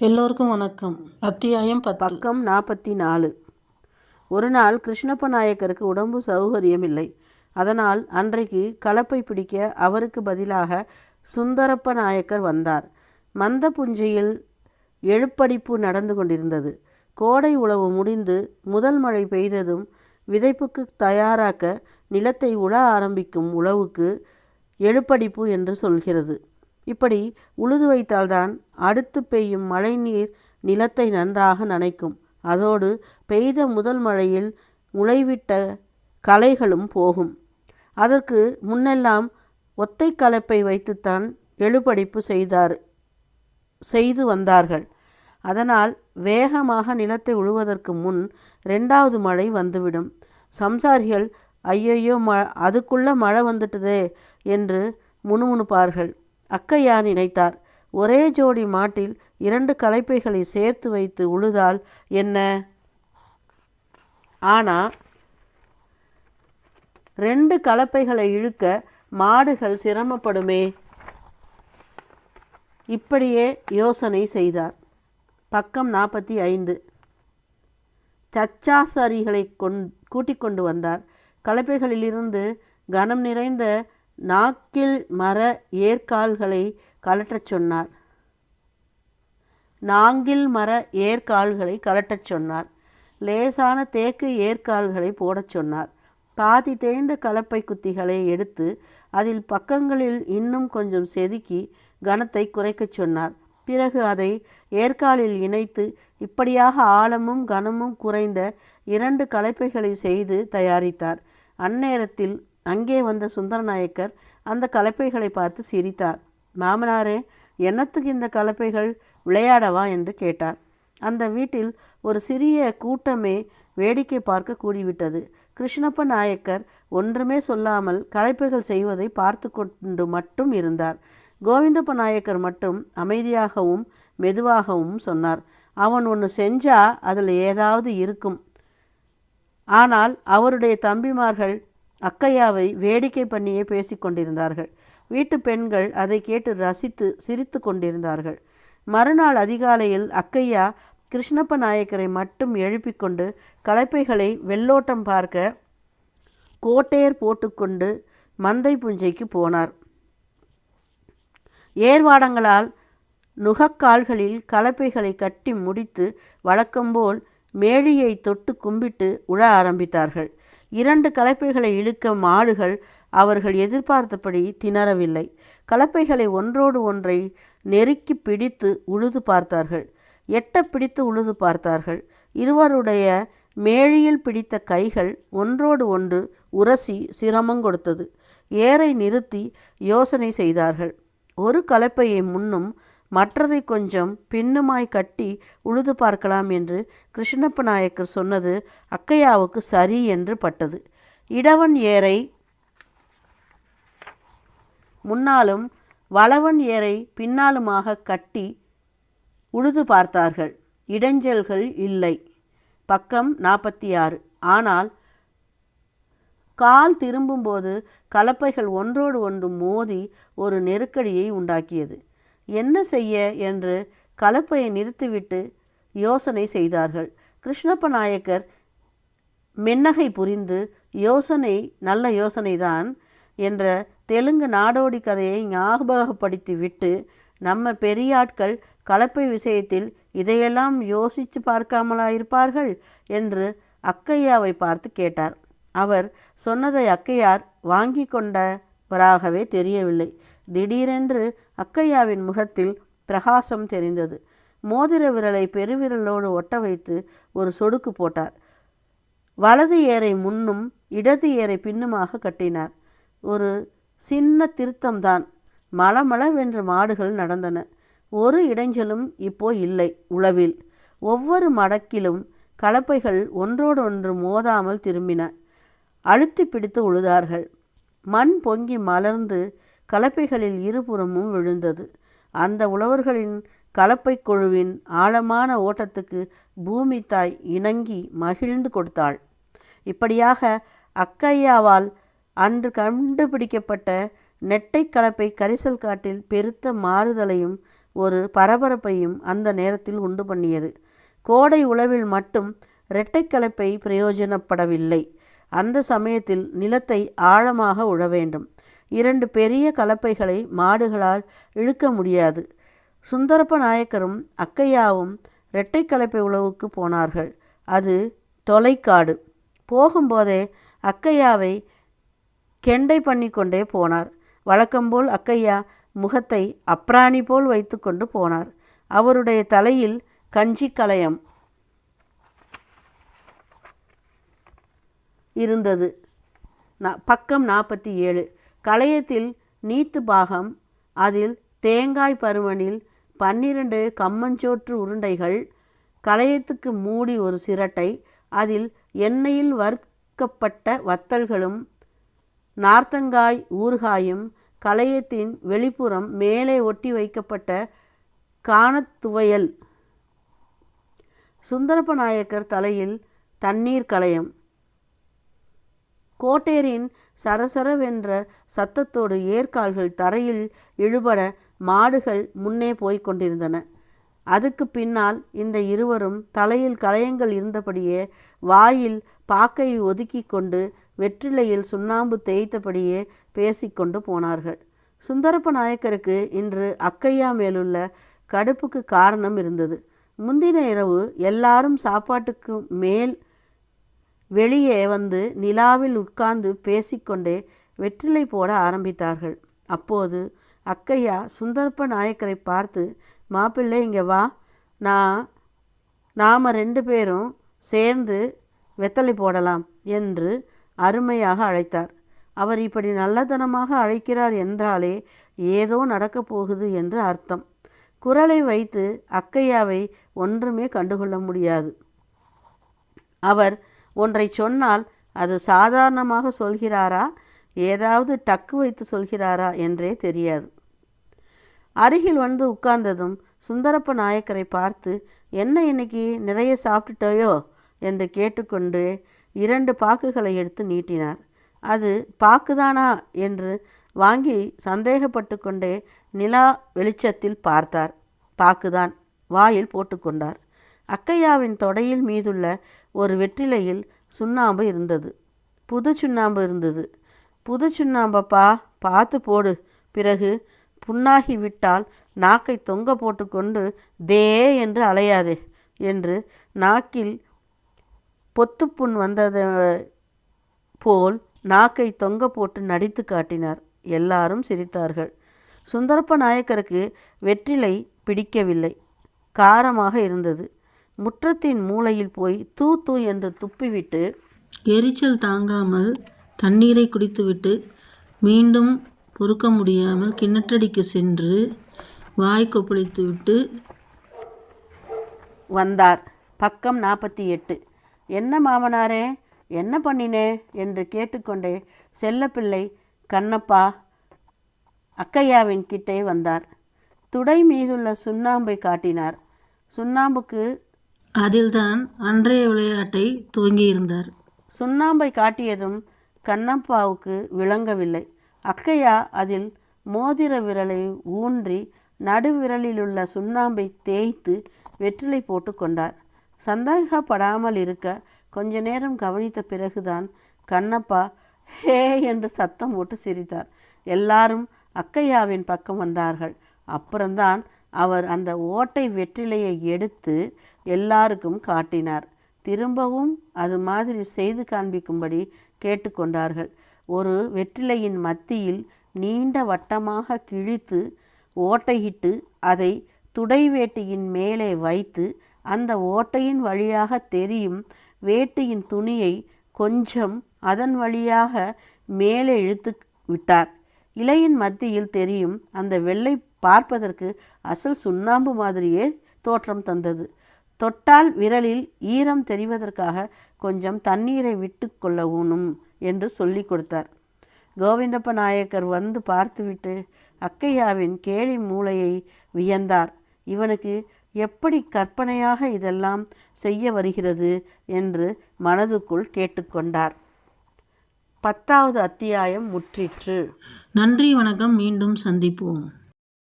எல்லோருக்கும் வணக்கம். அத்தியாயம் 10. பக்கம் 44. ஒரு நாள் கிருஷ்ணப்ப நாயக்கருக்கு உடம்பு சௌகரியமில்லை. அதனால் அன்றைக்கு கலப்பை பிடிக்க அவருக்கு பதிலாக சுந்தரப்ப நாயக்கர் வந்தார். மந்த புஞ்சையில் எழுப்படிப்பு நடந்து கொண்டிருந்தது. கோடை உழவு முடிந்து முதல் மழை பெய்ததும் விதைப்புக்கு தயாராக்க நிலத்தை உழ ஆரம்பிக்கும் உழவுக்கு எழுப்படிப்பு என்று சொல்கிறது. இப்படி உழுது வைத்தால்தான் அடுத்து பெய்யும் மழை நீர் நிலத்தை நன்றாக நனைக்கும். அதோடு பெய்த முதல் மழையில் முளைவிட்ட களைகளும் போகும். அதற்கு முன்னெல்லாம் ஒத்தை கலப்பை வைத்துத்தான் எழுபடிப்பு செய்து வந்தார்கள். அதனால் வேகமாக நிலத்தை உழுவதற்கு முன் 2வது மழை வந்துவிடும். சம்சாரிகள் ஐயையோ அதுக்குள்ள மழை வந்துட்டுதே என்று முணுமுணுப்பார்கள். அக்கையா நினைத்தார், ஒரே ஜோடி மாட்டில் 2 கலப்பைகளை சேர்த்து வைத்து உழுதால் என்ன? ஆனால் 2 கலப்பைகளை இழுக்க மாடுகள் சிரமப்படுமே. இப்படியே யோசனை செய்தார். பக்கம் 45. சச்சாசாரிகளை கூட்டிக் கொண்டு வந்தார். கலப்பைகளிலிருந்து கனம் நிறைந்த நாக்கில் மர ஏற்கால்களை கலட்டச் சொன்னார். லேசான தேக்கு ஏற்கால்களை போடச் சொன்னார். பாதி தேய்ந்த கலப்பை குத்திகளை எடுத்து அதில் பக்கங்களில் இன்னும் கொஞ்சம் செதுக்கி கனத்தை குறைக்கச் சொன்னார். பிறகு அதை ஏற்காலில் இணைத்து இப்படியாக ஆழமும் கனமும் குறைந்த 2 கலப்பைகளை செய்து தயாரித்தார். அந்நேரத்தில் அங்கே வந்த சுந்தரநாயக்கர் அந்த கலப்பைகளை பார்த்து சிரித்தார். மாமனாரே, என்னத்துக்கு இந்த கலப்பைகள், விளையாடவா என்று கேட்டார். அந்த வீட்டில் ஒரு சிறிய கூட்டமே வேடிக்கை பார்க்க கூடிவிட்டது. கிருஷ்ணப்ப நாயக்கர் ஒன்றுமே சொல்லாமல் கலப்பைகள் செய்வதை பார்த்து கொண்டு மட்டும் இருந்தார். கோவிந்தப்ப நாயக்கர் மட்டும் அமைதியாகவும் மெதுவாகவும் சொன்னார், அவன் ஒன்று செஞ்சா அதில் ஏதாவது இருக்கும். ஆனால் அவருடைய தம்பிமார்கள் அக்கையாவை வேடிக்கை பண்ணியே பேசிக்கொண்டிருந்தார்கள். வீட்டு பெண்கள் அதை கேட்டு ரசித்து சிரித்து கொண்டிருந்தார்கள். மறுநாள் அதிகாலையில் அக்கையா கிருஷ்ணப்ப நாயக்கரை மட்டும் எழுப்பிக்கொண்டு கலப்பைகளை வெள்ளோட்டம் பார்க்க கோட்டையர் போட்டுக்கொண்டு மந்தை புஞ்சைக்கு போனார். ஏர்வாடங்களால் நுகக்கால்களில் கலப்பைகளை கட்டி முடித்து வழக்கம்போல் மேழியை தொட்டு கும்பிட்டு உழ ஆரம்பித்தார்கள். 2 கலப்பைகளை இழுக்க மாடுகள் அவர்கள் எதிர்பார்த்தபடி திணறவில்லை. கலப்பைகளை ஒன்றோடு ஒன்றை நெருக்கி பிடித்து உழுது பார்த்தார்கள். பிடித்து உழுது பார்த்தார்கள். இருவருடைய மேழியில் பிடித்த கைகள் ஒன்றோடு ஒன்று உரசி சிரமம் கொடுத்தது. ஏரை நிறுத்தி யோசனை செய்தார்கள். ஒரு கலப்பையை முன்னும் மற்றதை கொஞ்சம் பின்னுமாய் கட்டி உழுது பார்க்கலாம் என்று கிருஷ்ணப்ப நாயக்கர் சொன்னது அக்கையாவுக்கு சரி என்று பட்டது. இடவன் ஏரை முன்னாலும் வளவன் ஏரை பின்னாலுமாக கட்டி உழுது பார்த்தார்கள். இடைஞ்சல்கள் இல்லை. பக்கம் 46. ஆனால் கால் திரும்பும்போது கலப்பைகள் ஒன்றோடு ஒன்று மோதி ஒரு நெருக்கடியை உண்டாக்கியது. என்ன செய்ய என்று கலப்பையை நிறுத்திவிட்டு யோசனை செய்தார்கள். கிருஷ்ணப்ப நாயக்கர் மென்னகை புரிந்து யோசனை நல்ல யோசனைதான் என்ற தெலுங்கு நாடோடி கதையை ஞாபகப்படுத்தி விட்டு, நம்ம பெரியாட்கள் கலப்பை விஷயத்தில் இதையெல்லாம் யோசித்து பார்க்காமலாயிருப்பார்கள் என்று அக்கையாவை பார்த்து கேட்டார். அவர் சொன்னதை அக்கையார் வாங்கி கொண்டவராகவே தெரியவில்லை. திடீரென்று அக்கையாவின் முகத்தில் பிரகாசம் தெரிந்தது. மோதிர விரலை பெருவிரலோடு ஒட்ட வைத்து ஒரு சொடுக்கு போட்டார். வலது ஏரை முன்னும் இடது ஏரை பின்னுமாக கட்டினார். ஒரு சின்ன திருத்தம்தான். மளமளவென்று மாடுகள் நடந்தன. ஒரு இடைஞ்சலும் இப்போ இல்லை. உழவில் ஒவ்வொரு மடக்கிலும் கலப்பைகள் ஒன்றோடு ஒன்று மோதாமல் திரும்பின. அழுத்தி பிடித்து உழுதார்கள். மண் பொங்கி மலர்ந்து கலப்பைகளில் இருபுறமும் விழுந்தது. அந்த உழவர்களின் கலப்பை குழுவின் ஆழமான ஓட்டத்துக்கு பூமி தாய் இணங்கி மகிழ்ந்து கொடுத்தாள். இப்படியாக அக்கையாவால் அன்று கண்டுபிடிக்கப்பட்ட நெட்டை கலப்பை கரிசல் காட்டில் பெருத்த மாறுதலையும் ஒரு பரபரப்பையும் அந்த நேரத்தில் உண்டு பண்ணியது. கோடை உழவில் மட்டும் இரட்டை கலப்பை பிரயோஜனப்படவில்லை. அந்த சமயத்தில் நிலத்தை ஆழமாக உழ வேண்டும். 2 பெரிய கலப்பைகளை மாடுகளால் இழுக்க முடியாது. சுந்தரப்ப நாயக்கரும் அக்கையாவும் இரட்டை கலப்பை உழவுக்கு போனார்கள். அது தொலைக்காடு. போகும்போதே அக்கையாவை கெண்டை பண்ணி கொண்டே போனார். வழக்கம்போல் அக்கையா முகத்தை அப்ராணி போல் வைத்து கொண்டு போனார். அவருடைய தலையில் கஞ்சி கலயம் இருந்தது. பக்கம் 47. கலயத்தில் நீத்து பாகம், அதில் தேங்காய் பருமனில் 12 கம்மஞ்சோற்று உருண்டைகள், கலயத்துக்கு மூடி ஒரு சிரட்டை, அதில் எண்ணெயில் வறுக்கப்பட்ட வத்தல்களும் நார்த்தங்காய் ஊறுகாயும், கலயத்தின் வெளிப்புறம் மேலே ஒட்டி வைக்கப்பட்ட காணத்துவையல். சுந்தரப்ப நாயக்கர் தலையில் தண்ணீர் கலயம். கோட்டேரின் சரசரவென்ற சத்தத்தோடு ஏர்கால்கள் தரையில் இழுபட மாடுகள் முன்னே போய்க் கொண்டிருந்தன. அதுக்கு பின்னால் இந்த இருவரும் தலையில் கலயங்கள் இருந்தபடியே வாயில் பாக்கை ஒதுக்கி கொண்டு வெற்றிலையில் சுண்ணாம்பு தேய்த்தபடியே பேசிக்கொண்டு போனார்கள். சுந்தரப்ப நாயக்கருக்கு இன்று அக்கையா மேலுள்ள கடுப்புக்கு காரணம் இருந்தது. முந்தின இரவு எல்லாரும் சாப்பாட்டுக்கு மேல் வெளியே வந்து நிலாவில் உட்கார்ந்து பேசிக்கொண்டே வெற்றிலை போட ஆரம்பித்தார்கள். அப்போது அக்கையா சுந்தரப்ப நாயக்கரை பார்த்து, மாப்பிள்ளை இங்கே வா, நாம் 2 பேரும் சேர்ந்து வெத்தலை போடலாம் என்று அருமையாக அழைத்தார். அவர் இப்படி நல்லதனமாக அழைக்கிறார் என்றாலே ஏதோ நடக்கப் போகுது என்று அர்த்தம். குரலை வைத்து அக்கையாவை ஒன்றுமே கண்டுகொள்ள முடியாது. அவர் ஒன்றை சொன்னால் அது சாதாரணமாக சொல்கிறாரா, ஏதாவது டக்கு வைத்து சொல்கிறாரா என்றே தெரியாது. அருகில் வந்து உட்கார்ந்ததும் சுந்தரப்ப நாயக்கரை பார்த்து, என்ன இன்னைக்கு நிறைய சாப்பிட்டுட்டோயோ என்று கேட்டுக்கொண்டு 2 பாக்குகளை எடுத்து நீட்டினார். அது பாக்குதானா என்று வாங்கி சந்தேகப்பட்டு கொண்டே நிலா வெளிச்சத்தில் பார்த்தார். பாக்குதான். வாயில் போட்டுக்கொண்டார். அக்கையாவின் தொடையில் மீதுள்ள ஒரு வெற்றிலையில் சுண்ணாம்பு இருந்தது. புது சுண்ணாம்பு இருந்தது. புது சுண்ணாம்பப்பா, பார்த்து போடு, பிறகு புண்ணாகி விட்டால் நாக்கை தொங்க போட்டுக்கொண்டு தே என்று அலையாதே என்று நாக்கில் பொத்துப்புண் வந்தது போல் நாக்கை தொங்க போட்டு நடித்து காட்டினார். எல்லாரும் சிரித்தார்கள். சுந்தரப்ப நாயக்கருக்கு வெற்றிலை பிடிக்கவில்லை. காரமாக இருந்தது. முற்றத்தின் மூலையில் போய் தூ தூ என்று துப்பிவிட்டு எரிச்சல் தாங்காமல் தண்ணீரை குடித்துவிட்டு மீண்டும் பொறுக்க முடியாமல் கிணற்றடிக்கு சென்று வாய் கொப்பளித்துவிட்டு வந்தார். பக்கம் 48. என்ன மாமனாரே, என்ன பண்ணினே என்று கேட்டுக்கொண்டே செல்லப்பிள்ளை கண்ணப்பா அக்கையாவின் கிட்டே வந்தார். துடை மீதுள்ள சுண்ணாம்பை காட்டினார். சுண்ணாம்புக்கு அதில்தான் அன்றைய விளையாட்டை துவங்கியிருந்தார். சுண்ணாம்பை காட்டியதும் கண்ணப்பாவுக்கு விளங்கவில்லை. அக்கையா அதில் மோதிர விரலை ஊன்றி நடுவிரலிலுள்ள சுண்ணாம்பை தேய்த்து வெற்றிலை போட்டு கொண்டார். சந்தேகப்படாமல் இருக்க கொஞ்ச நேரம் கவனித்த பிறகுதான் கண்ணப்பா ஹே என்று சத்தம் போட்டு சிரித்தார். எல்லாரும் அக்கையாவின் பக்கம் வந்தார்கள். அப்புறம்தான் அவர் அந்த ஓட்டை வெற்றிலையை எடுத்து எல்லாருக்கும் காட்டினார். திரும்பவும் அது மாதிரி செய்து காண்பிக்கும்படி கேட்டுக்கொண்டார்கள். ஒரு வெற்றிலையின் மத்தியில் நீண்ட வட்டமாக கிழித்து ஓட்டையிட்டு அதை துடை வேட்டியின் மேலே வைத்து அந்த ஓட்டையின் வழியாக தெரியும் வேட்டியின் துணியை கொஞ்சம் அதன் வழியாக மேலே இழுத்து விட்டார். இலையின் மத்தியில் தெரியும் அந்த வெள்ளை பார்ப்பதற்கு அசல் சுண்ணாம்பு மாதிரியே தோற்றம் தந்தது. தொட்டால் விரலில் ஈரம் தெரிவதற்காக கொஞ்சம் தண்ணீரை விட்டு கொள்ளவும் என்று சொல்லி கொடுத்தார். கோவிந்தப்ப நாயக்கர் வந்து பார்த்துவிட்டு அக்கையாவின் கேலி மூளையை வியந்தார். இவனுக்கு எப்படி கற்பனையாக இதெல்லாம் செய்ய வருகிறது என்று மனதுக்குள் கேட்டுக்கொண்டார். 10வது அத்தியாயம் முற்றிற்று. நன்றி, வணக்கம். மீண்டும் சந்திப்போம்.